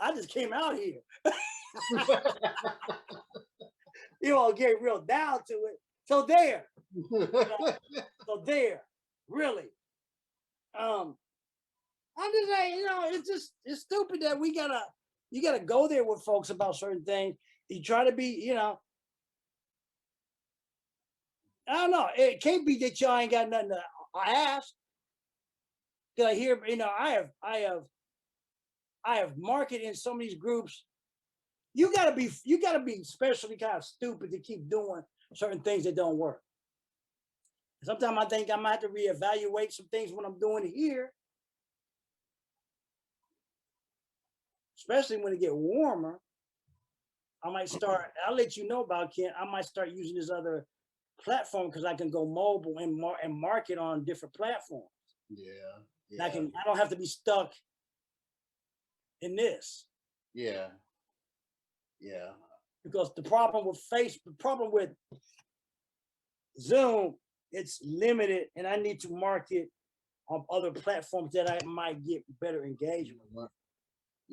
I just came out here. Get real down to it. So there. So there. Really. I'm just saying, it's stupid that you gotta go there with folks about certain things. You try to be, I don't know. It can't be that y'all ain't got nothing to ask. Cause I hear, I have marketed in some of these groups. You gotta be especially kind of stupid to keep doing certain things that don't work. Sometimes I think I might have to reevaluate some things when I'm doing it here. Especially when it get warmer. I might start, I'll let you know about Ken. I might start using this other platform because I can go mobile and market on different platforms. Yeah. I don't have to be stuck in this. Yeah. Because the problem with Zoom, it's limited, and I need to market on other platforms that I might get better engagement.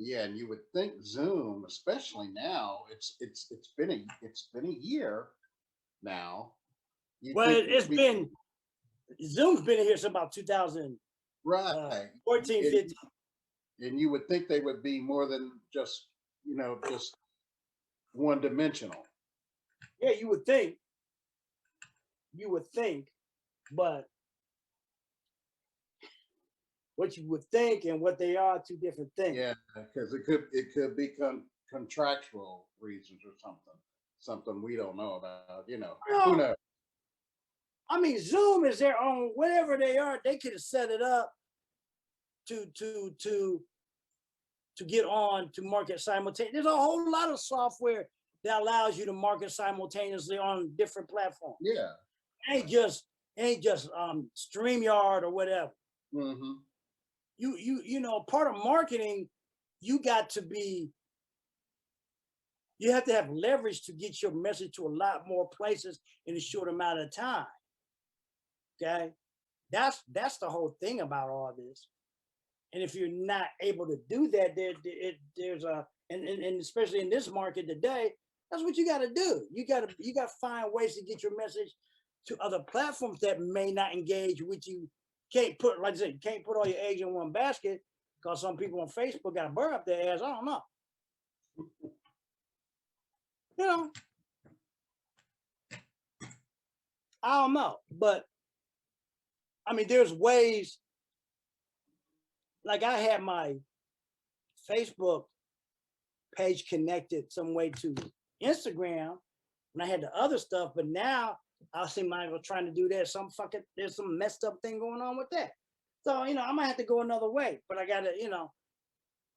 Yeah, and you would think Zoom, especially now, it's been a year now. Well, Zoom's been here since about 2014, right, 15. and you would think they would be more than just just one dimensional. Yeah, you would think, but what you would think and what they are two different things. Yeah, because it could be contractual reasons or something we don't know about. Who knows? I mean, Zoom is their own, whatever they are. They could have set it up to get on to market simultaneously. There's a whole lot of software that allows you to market simultaneously on different platforms. Yeah, It ain't just StreamYard or whatever. Mm-hmm. Part of marketing, you have to have leverage to get your message to a lot more places in a short amount of time. Okay, that's the whole thing about all this. And if you're not able to do that, there's and especially in this market today, that's what you got to do. You got to find ways to get your message to other platforms that may not engage with you. Can't put, like I said, you can't put all your eggs in one basket because some people on Facebook got a bird up their ass. I don't know. I don't know, but I mean, there's ways. Like I had my Facebook page connected some way to Instagram when I had the other stuff, but now I see Michael trying to do that. There's some messed up thing going on with that. So, I might have to go another way, but I gotta,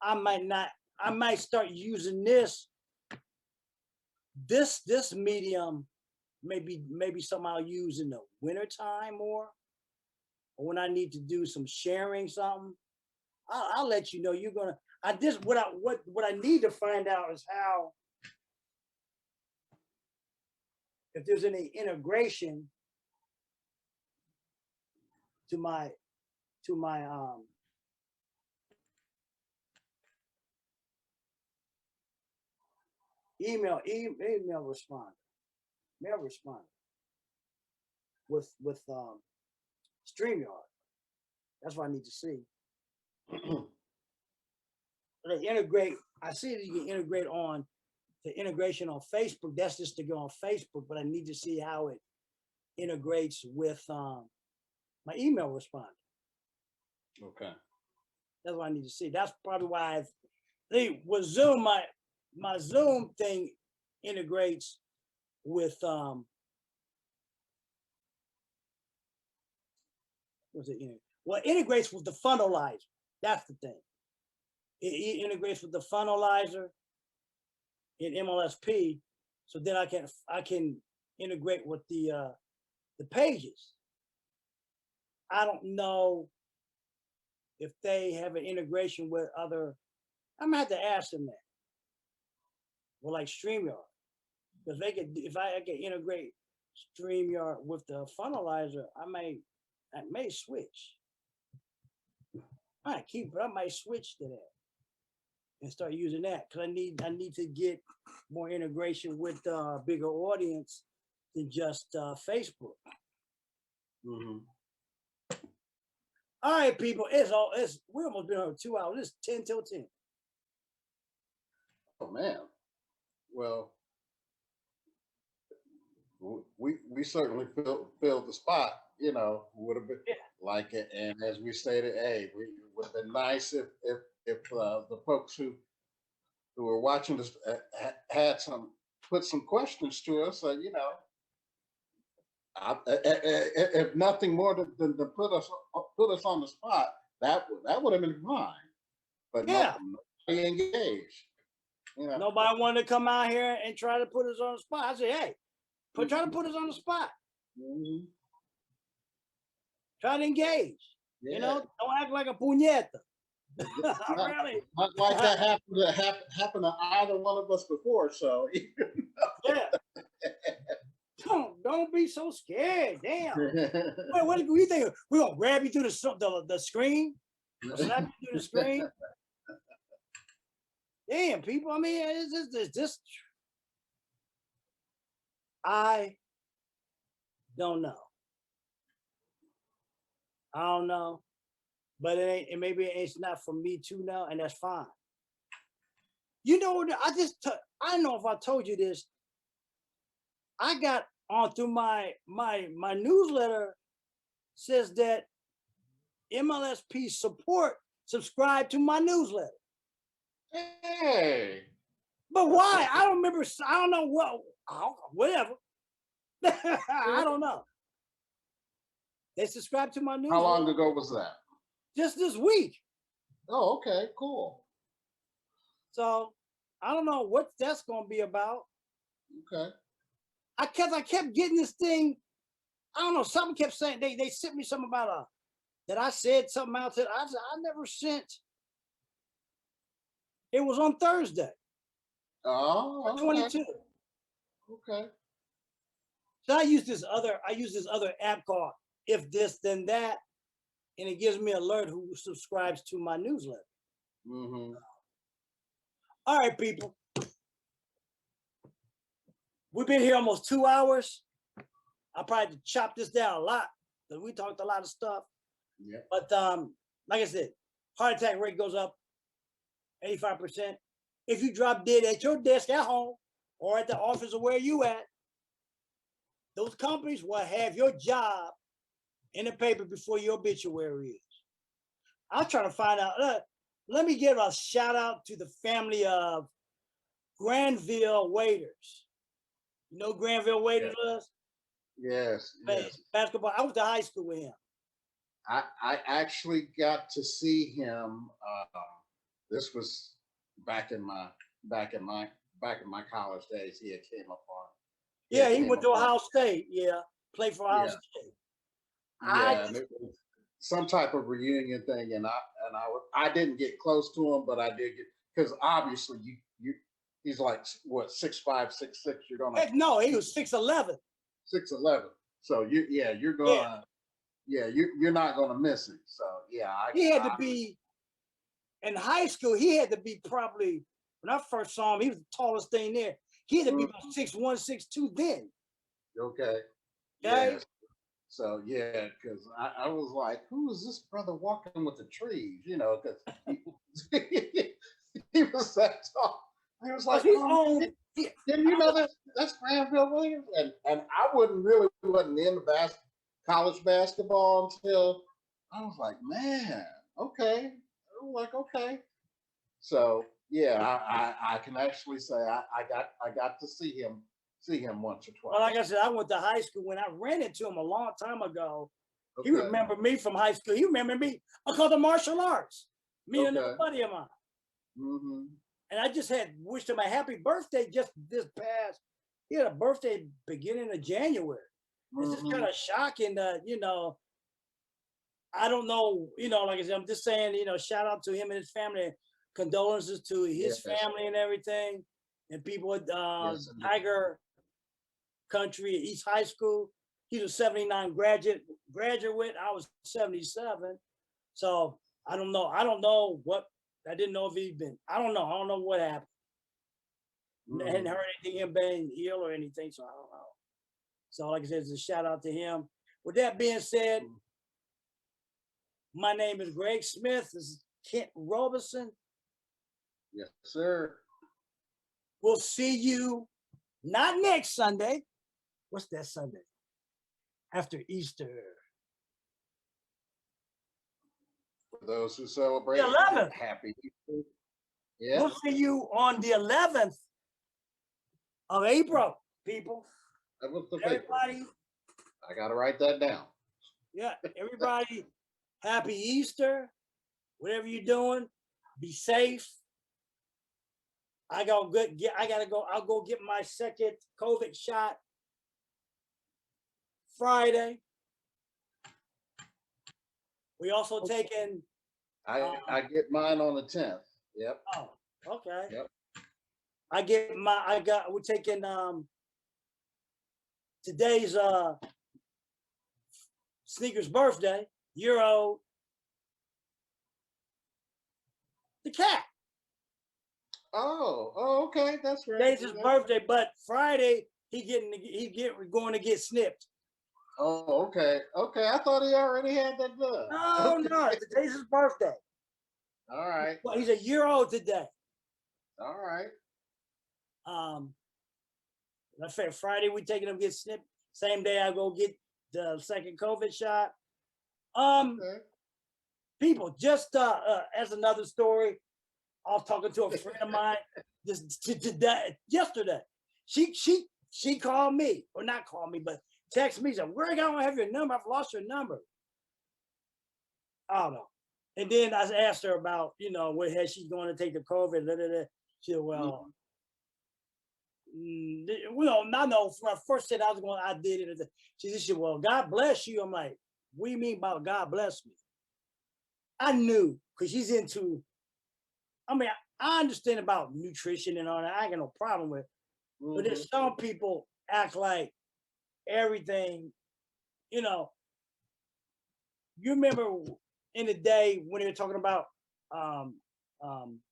I might start using this medium, maybe something I'll use in the wintertime more, or when I need to do some sharing something. I'll let you know. What I need to find out is how, if there's any integration to my email responder, mail responder with StreamYard. That's what I need to see. They integrate. I see that you can integrate on the integration on Facebook. That's just to go on Facebook, but I need to see how it integrates with my email responder. Okay. That's what I need to see. That's probably why I think with Zoom, my Zoom thing integrates with what's it? Well, it integrates with the funnelizer. That's the thing. It integrates with the funnelizer in MLSP, so then I can integrate with the pages. I don't know if they have an integration with other. I'm gonna have to ask them that. Well, like StreamYard, because they could, if I can integrate StreamYard with the funnelizer, I may switch. I might keep, but I might switch to that and start using that because I need to get more integration with a bigger audience than just Facebook. Mm-hmm. All right, people, we almost been over 2 hours. It's 10 till 10. Oh man. Well, we certainly filled the spot. You know, would have been like it. And as we stated, hey, it would have been nice if the folks who were watching this had put some questions to us. You know, if nothing more than to put us on the spot, that would have been fine. But yeah, nobody engaged. You know, nobody wanted to come out here and try to put us on the spot. I said, hey, try to put us on the spot. Mm-hmm. Try to engage. Yeah. You know, don't act like a puñeta. Really? Not like that happened to either one of us before. So yeah. Don't be so scared. Damn. What do you think? We're gonna grab you through the screen? Or slap you through the screen? Damn, people. I mean, it's just I don't know. I don't know. But it ain't, and maybe it's not for me too now, and that's fine. You know, I don't know if I told you this. I got on through my newsletter says that MLSP subscribe to my newsletter. Hey. But why? I don't remember. I don't know what. Whatever. I don't know. They subscribe to my newsletter. How long ago was that? Just this week. Oh, okay, cool. So I don't know what that's going to be about. Okay. I kept getting this thing. I don't know. Something kept saying they sent me something about that I said something out to. I never sent. It was on Thursday. Oh, okay. 22. Okay. So I use this other app called If This Then That, and it gives me an alert who subscribes to my newsletter. Mm-hmm. All right, people. We've been here almost 2 hours. I'll probably chop this down a lot because we talked a lot of stuff. Yeah. But like I said, heart attack rate goes up 85%. If you drop dead at your desk at home or at the office or where you at, those companies will have your job in the paper before your obituary is. I'm trying to find out. Let me give a shout out to the family of Granville Waiters. You know Granville Waiters was? Yes. Yes. Basketball. I went to high school with him. I actually got to see him. This was back in my college days. He had came up on. Yeah, he went to Ohio State. Yeah, played for Ohio State. Yeah, and it was some type of reunion thing, and I didn't get close to him, but I did get, because obviously he's like what 6'5", 6'6". You're gonna no, he was 6'11". 6'11". So you're gonna you're not gonna miss it. So yeah, he had to be in high school. He had to be probably, when I first saw him, he was the tallest thing there. He had to be about 6'1", 6'2" then. Okay. Okay. Yeah. So yeah, because I was like, who is this brother walking with the trees? You know, because he was that tall. He was like, didn't you know that's Granville Williams? And I wasn't into college basketball until I was like, man, okay, I'm like, okay. So yeah, I can actually say I got to see him once or Well, like twice. I said, I went to high school when I ran into him a long time ago. He Okay. remembered me from high school. He remembered me because of martial arts. Me and another Okay. buddy of mine. Hmm. And I just had wished him a happy birthday just this past. He had a birthday beginning of January. It's just kind Hmm. of shocking that, I don't know, like I said, I'm just saying, shout out to him and his family, condolences to his Yes. family and everything, and people at Yes. Indeed. Tiger Country at East High School. He's a 79 graduate. I was 77. So I don't know. I don't know what I didn't know if he'd been. I don't know. I don't know what happened. I hadn't Mhm. heard anything him being ill or anything, so I don't know. So, like I said, it's a shout out to him. With that being said, Mm. my name is Greg Smith. This is Kent Robinson. Yes, sir. We'll see you not next Sunday. What's that Sunday? After Easter. For those who The celebrate, 11th. happy Easter. We'll Yep. see you on the 11th of April, people. That was the paper. Everybody, I got to write that down. yeah, everybody, happy Easter. Whatever you're doing, be safe. I gotta go. I'll go get my second COVID shot Friday. We also taking. I get mine on the 10th. Yep. Oh, okay. Yep. We're taking today's Sneaker's birthday, Euro, the cat. Oh, okay. That's right. Today's his birthday, but Friday going to get snipped. Oh, okay. Okay. I thought he already had that done. No, Okay. no, today's his birthday. All right. Well, he's a year old today. All right. Um, let's say Friday we taking him to get snipped. Same day I go get the second COVID shot. Okay. People, just as another story, I was talking to a friend of mine yesterday. She called me, or not called me, but text me, said, "Where I don't have your number? I've lost your number." I don't know. And then I asked her about, where had she going to take the COVID. She said, "Well, I know." When I first said I did it. She said, "Well, God bless you." I'm like, "What do you mean about God bless me?" I knew because she's into. I mean, I understand about nutrition and all that. I ain't got no problem with. But Mhm. there's some people act like everything, you know. You remember in the day when they were talking about um, um,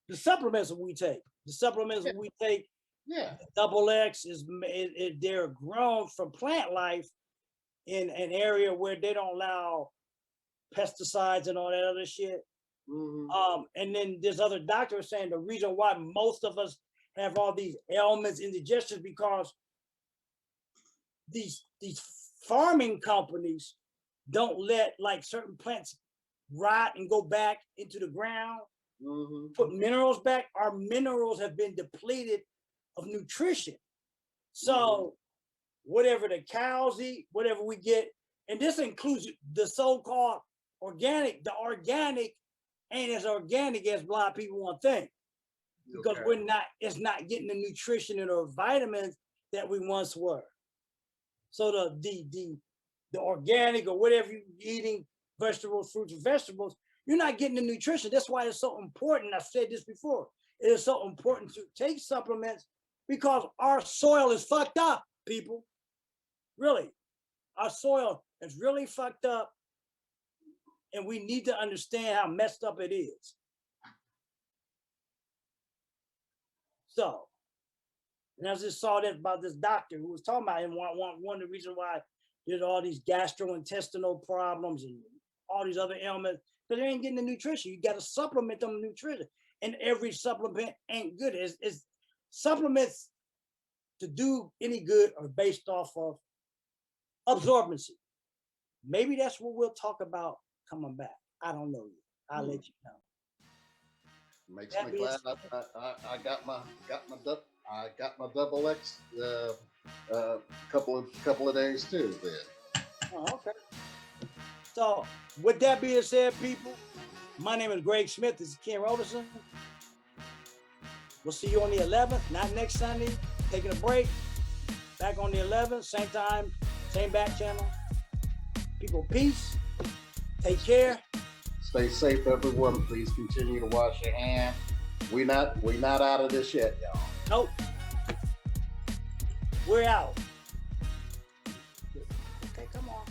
the supplements that we take. The supplements Yeah. that we take, Yeah. double X they're grown from plant life in an area where they don't allow pesticides and all that other shit. Mhm. And then there's other doctors saying the reason why most of us have all these ailments, indigestions, because these farming companies don't let like certain plants rot and go back into the ground, Mhm. put minerals back. Our minerals have been depleted of nutrition. So whatever the cows eat, whatever we get, and this includes the so-called organic, the organic ain't as organic as a lot of people want to think because Okay. it's not getting the nutrition and the vitamins that we once were. So the organic or whatever you're eating, vegetables, fruits, and vegetables, you're not getting the nutrition. That's why it's so important. I've said this before. It is so important to take supplements because our soil is fucked up, people. Really. Our soil is really fucked up, and we need to understand how messed up it is. So, and I just saw that about this doctor who was talking about him. One of the reasons why there's all these gastrointestinal problems and all these other ailments because they ain't getting the nutrition. You got to supplement them with nutrition, and every supplement ain't good. It's supplements to do any good are based off of absorbency. Maybe that's what we'll talk about coming back. I don't know you. I'll let you know. Makes That me being glad I got my double X couple of days too. Then. Oh, okay. So with that being said, people, my name is Greg Smith. This is Ken Roberson. We'll see you on the 11th, not next Sunday. Taking a break. Back on the 11th, same time, same back channel. People, peace. Take care. Stay safe, everyone. Please continue to wash your hands. We not out of this yet, y'all. Nope. We're out. Okay, come on.